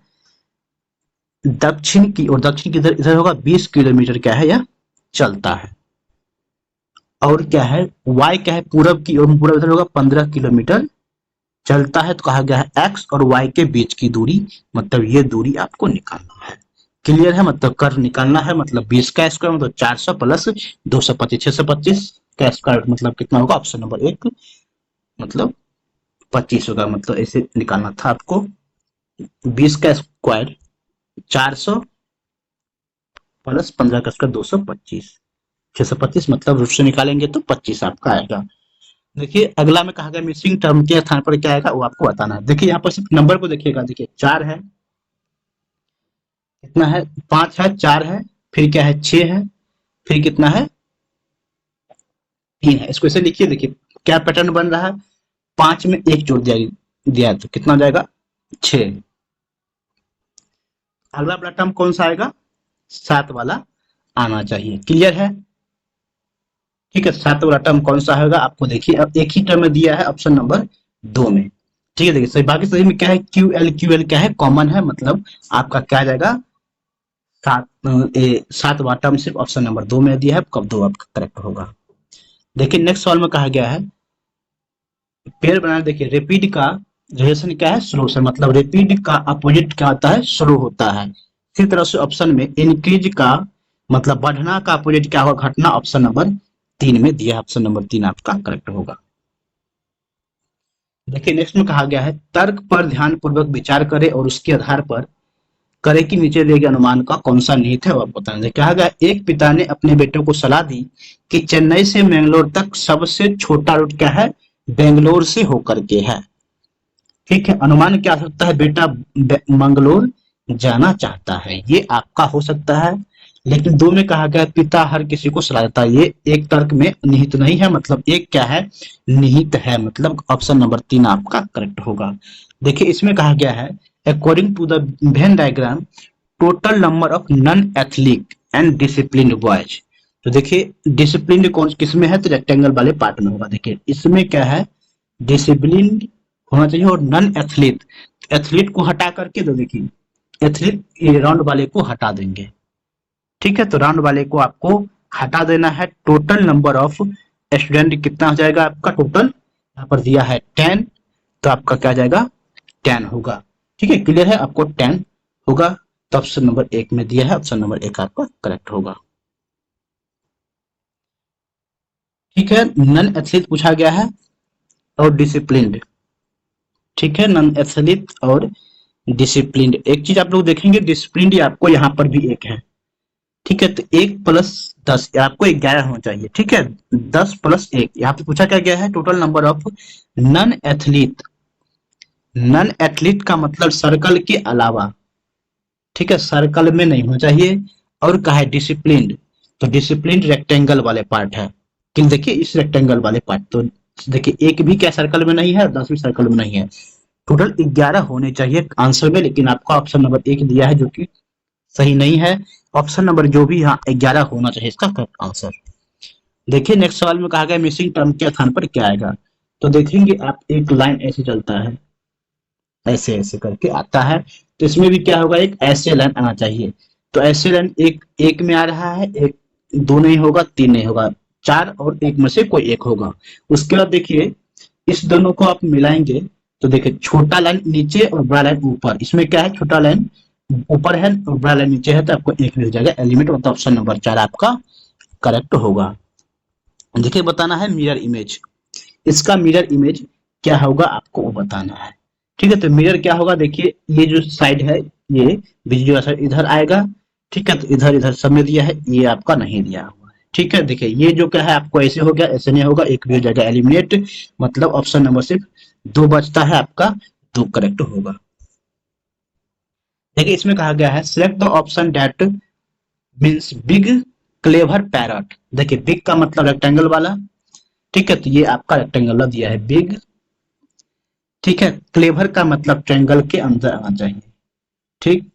दक्षिण की, और दक्षिण की इधर होगा 20 किलोमीटर क्या है यह चलता है, और क्या है वाई क्या है पूरब की, और पूरब इधर होगा 15 किलोमीटर चलता है। तो कहा गया है एक्स और वाई के बीच की दूरी, मतलब ये दूरी आपको निकालना है। क्लियर है, मतलब कर निकालना है, मतलब 20 का स्क्वायर मतलब 400 प्लस 225, 625 का स्क्वायर मतलब कितना होगा ऑप्शन नंबर 1 मतलब 25 होगा, मतलब ऐसे निकालना था आपको। 20 का स्क्वायर 400 प्लस 15 का स्क्वायर 225, 625 मतलब रूट से निकालेंगे तो 25 आपका आएगा। देखिए अगला में कहा गया मिसिंग टर्म के स्थान पर क्या आएगा वो आपको बताना है। देखिए यहाँ पर सिर्फ नंबर को देखिएगा, देखिए 4 है, कितना है 5 है, 4 है, फिर क्या है 6 है, फिर कितना है 3 है। इसको ऐसे लिखिए, देखिए क्या पैटर्न बन रहा है, 5 में 1 जोड़ दिया तो कितना हो जाएगा 6। अगला वाला टर्म कौन सा आएगा 7 वाला आना चाहिए। क्लियर है, ठीक है। 7 वाला टर्म कौन सा होगा आपको देखिए, अब एक ही टर्म में दिया है ऑप्शन नंबर 2 में, ठीक है। देखिए सही, बाकी सही में क्या है QL क्या है कॉमन है, मतलब आपका क्या आ जाएगा 7वां टर्म सिर्फ ऑप्शन नंबर 2 में दिया है, कब 2 आपका करेक्ट होगा। देखिए नेक्स्ट सवाल में कहा गया है पेड़ बनाना। देखिए रेपिड का रिलेशन क्या है स्लो से, मतलब रेपिड का अपोजिट क्या होता है स्लो होता है। इसी तरह से ऑप्शन में इंक्रीज का मतलब बढ़ना का अपोजिट क्या होगा घटना, ऑप्शन नंबर 3 में दिया, ऑप्शन नंबर 3 आपका करेक्ट होगा। देखिए नेक्स्ट में कहा गया है तर्क पर ध्यान पूर्वक विचार करें और उसके आधार पर करे कि नीचे दिए गए अनुमान का कौन सा निहित है वो आप बताएं। कहा गया एक पिता ने अपने बेटे को सलाह दी कि चेन्नई से मैंगलोर तक सबसे छोटा रूट क्या है बेंगलोर से होकर के है, ठीक है। अनुमान क्या हो सकता है बेटा मंगलोर जाना चाहता है, ये आपका हो सकता है। लेकिन दो में कहा गया पिता हर किसी को सलाह देता है, ये एक तर्क में निहित नहीं है, मतलब एक क्या है, निहित है, मतलब ऑप्शन नंबर 3 आपका करेक्ट होगा। देखिए इसमें कहा गया है according to the Venn diagram total number of non athletic and discipline boys. तो देखिए डिसिप्लिन कौन किस में है, तो रेक्टेंगल वाले पार्ट में होगा। देखिए इसमें क्या है, डिसिप्लिन होना चाहिए और नॉन एथलीट, एथलीट को हटा करके, तो देखिए एथलीट ये राउंड वाले को हटा देंगे, ठीक है, तो राउंड वाले को आपको हटा देना है। टोटल नंबर ऑफ स्टूडेंट कितना हो जाएगा आपका, टोटल यहाँ पर दिया है 10, तो आपका क्या जाएगा 10 होगा, ठीक है, क्लियर है, आपको 10 होगा। तो ऑप्शन नंबर 1 में दिया है, ऑप्शन नंबर 1 आपका करेक्ट होगा। ठीक है, नन एथलीट पूछा गया है और डिसिप्लिन्ड, ठीक है, नन एथलीट और डिसिप्लिन्ड। एक चीज आप लोग देखेंगे, डिसिप्लिन्ड आपको यहाँ पर भी एक है, ठीक है, तो 1 + 10 आपको 11 होना चाहिए, ठीक है, 10 + 1 यहाँ पे पूछा क्या गया है, total number of non athlete, non athlete का मतलब सर्कल के अलावा, ठीक है, सर्कल में नहीं होना चाहिए। और कहा है डिसिप्लिन, तो डिसिप्लिन रेक्टेंगल वाले पार्ट है, कि देखिए इस रेक्टेंगल वाले पार्ट, तो देखिए एक भी क्या सर्कल में नहीं है, 10 भी सर्कल में नहीं है, टोटल 11 होने चाहिए आंसर में, लेकिन आपका ऑप्शन नंबर 1 दिया है जो कि सही नहीं है। ऑप्शन नंबर जो भी यहाँ 11 होना चाहिए इसका करेक्ट आंसर। देखिए नेक्स्ट सवाल में कहा गया मिसिंग टर्म के स्थान पर क्या आएगा, तो देखेंगे आप एक लाइन ऐसे चलता है, ऐसे ऐसे करके आता है, तो इसमें भी क्या होगा, एक ऐसे लाइन आना चाहिए, तो ऐसे लाइन एक एक में आ रहा है, एक दो नहीं होगा, तीन नहीं होगा, 4 और 1 में से कोई एक होगा। उसके बाद देखिए इस दोनों को आप मिलाएंगे, तो देखिए छोटा लाइन नीचे और बड़ा लाइन ऊपर, इसमें क्या है, छोटा लाइन ऊपर है और बड़ा लाइन नीचे है, तो आपको एक मिल जाएगा एलिमेंट, मतलब ऑप्शन नंबर 4 आपका करेक्ट होगा। देखिए बताना है मिरर इमेज, इसका मिरर इमेज क्या होगा आपको वो बताना है, ठीक है, तो मिरर क्या होगा, देखिए ये जो साइड है, ये बिजली वाला साइड इधर आएगा, ठीक है, तो इधर इधर सब में दिया है, ये आपका नहीं दिया हुआ है, ठीक है, देखिए ये जो क्या है आपको ऐसे हो गया, ऐसे नहीं होगा, एक भी हो जाएगा एलिमिनेट, मतलब ऑप्शन नंबर सिर्फ 2 बचता है आपका, 2 करेक्ट होगा। देखिए इसमें कहा गया है select the option that means big clever parrot. देखिए बिग का मतलब रेक्टेंगल वाला, ठीक है, तो ये आपका रेक्टेंगल वाला दिया है बिग, ठीक है, क्लेवर का मतलब ट्रायंगल के अंदर आना चाहिए, ठीक,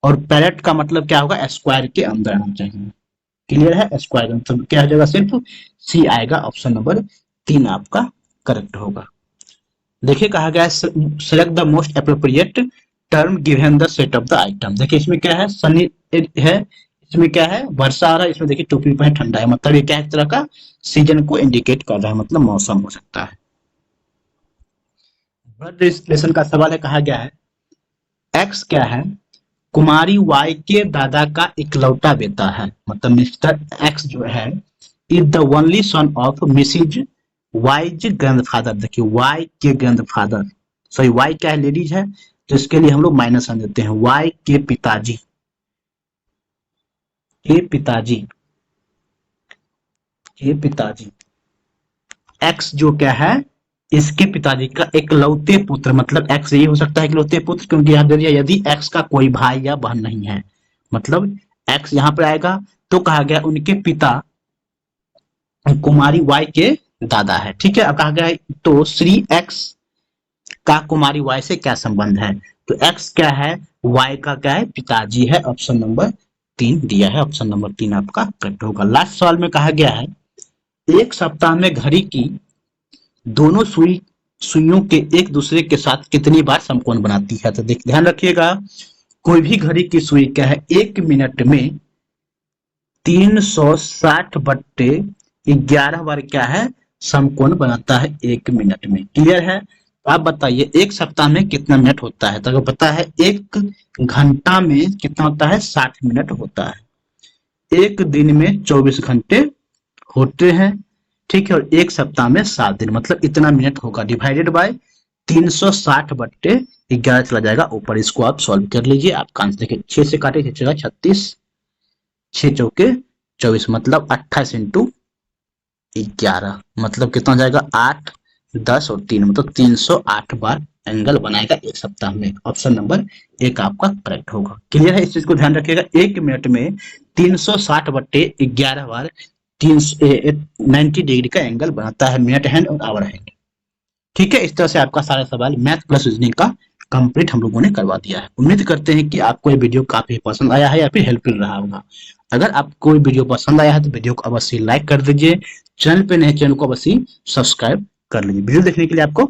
और पैरेट का मतलब क्या होगा, स्क्वायर के अंदर आना चाहिए, क्लियर है, स्क्वायर मतलब क्या हो जाएगा, सिर्फ सी आएगा, ऑप्शन नंबर 3 आपका करेक्ट होगा। देखिए कहा गया है select the most appropriate term given the set of the item. देखिए इसमें क्या है, सनी है, इसमें क्या है, वर्षा आ रहा है, इसमें देखिए टोपी पहने ठंडा है, मतलब ये क्या है, एक तरह का सीजन को इंडिकेट कर रहा है, मतलब मौसम हो सकता है। ब्लड रिलेशन का सवाल है, कहा गया है एक्स क्या है, कुमारी वाई के दादा का इकलौता बेटा है, मतलब मिस्टर एक्स जो है is the only son of Mrs wise grandfather. देखिए वाई के ग्रैंडफादर, सॉरी वाई क्या है, लेडीज है, तो इसके लिए हम लोग माइनस वन देते हैं, वाई के पिताजी, के पिताजी, के पिताजी, एक्स जो क्या है इसके पिताजी का इकलौते पुत्र, मतलब एक्स ये हो सकता है इकलौते पुत्र, क्योंकि यहाँ दे दिया यदि एक्स का कोई भाई या बहन नहीं है, मतलब एक्स यहाँ पर आएगा, तो कहा गया उनके पिता कुमारी वाई के दादा है, ठीक है, अब कहा गया है तो श्री एक्स का कुमारी वाई से क्या संबंध है, तो एक्स क्या है, वाई का क्या है, पिताजी है, ऑप्शन नंबर 3 दिया है, ऑप्शन नंबर 3 आपका करेक्ट होगा। लास्ट सवाल में कहा गया है एक सप्ताह में घड़ी की दोनों सुइयों के एक दूसरे के साथ कितनी बार समकोण बनाती है, तो ध्यान रखिएगा कोई भी घड़ी की सुई क्या है, 1 मिनट में 360/11 बार क्या है, समकोण बनाता है 1 मिनट में, क्लियर है। तो आप बताइए एक सप्ताह में कितना मिनट होता है, तो अगर पता है 1 घंटा में कितना होता है, 60 मिनट होता है, एक दिन में 24 घंटे होते हैं, ठीक है, और एक सप्ताह में 7 दिन, मतलब इतना मिनट होगा, डिवाइडेड बाय 360/11 चला जाएगा ऊपर, इसको आप सॉल्व कर लीजिए, आपका आंसर देखिए 6 से काटे 36, 6 चौके 24, मतलब 28 इंटू 11, मतलब कितना हो जाएगा 8, 10 और 3, मतलब 308 बार एंगल बनाएगा एक सप्ताह में, ऑप्शन नंबर 1 आपका करेक्ट होगा, क्लियर है, इस चीज को ध्यान रखिएगा, 1 मिनट में 360/11 बार 90 डिग्री का एंगल बनाता है मिनट हैंड और आवर हैंड। ठीक है, इस तरह से आपका सारा सवाल मैथ प्लस रीजनिंग का कंप्लीट हम लोगों ने करवा दिया है। उम्मीद करते हैं कि आपको ये वीडियो काफी पसंद आया है या फिर हेल्पफुल रहा होगा। अगर आपको वीडियो पसंद आया है तो वीडियो को अवश्य लाइक कर दीजिए, चैनल पे नए चैनल को अवश्य सब्सक्राइब कर लीजिए। वीडियो देखने के लिए आपको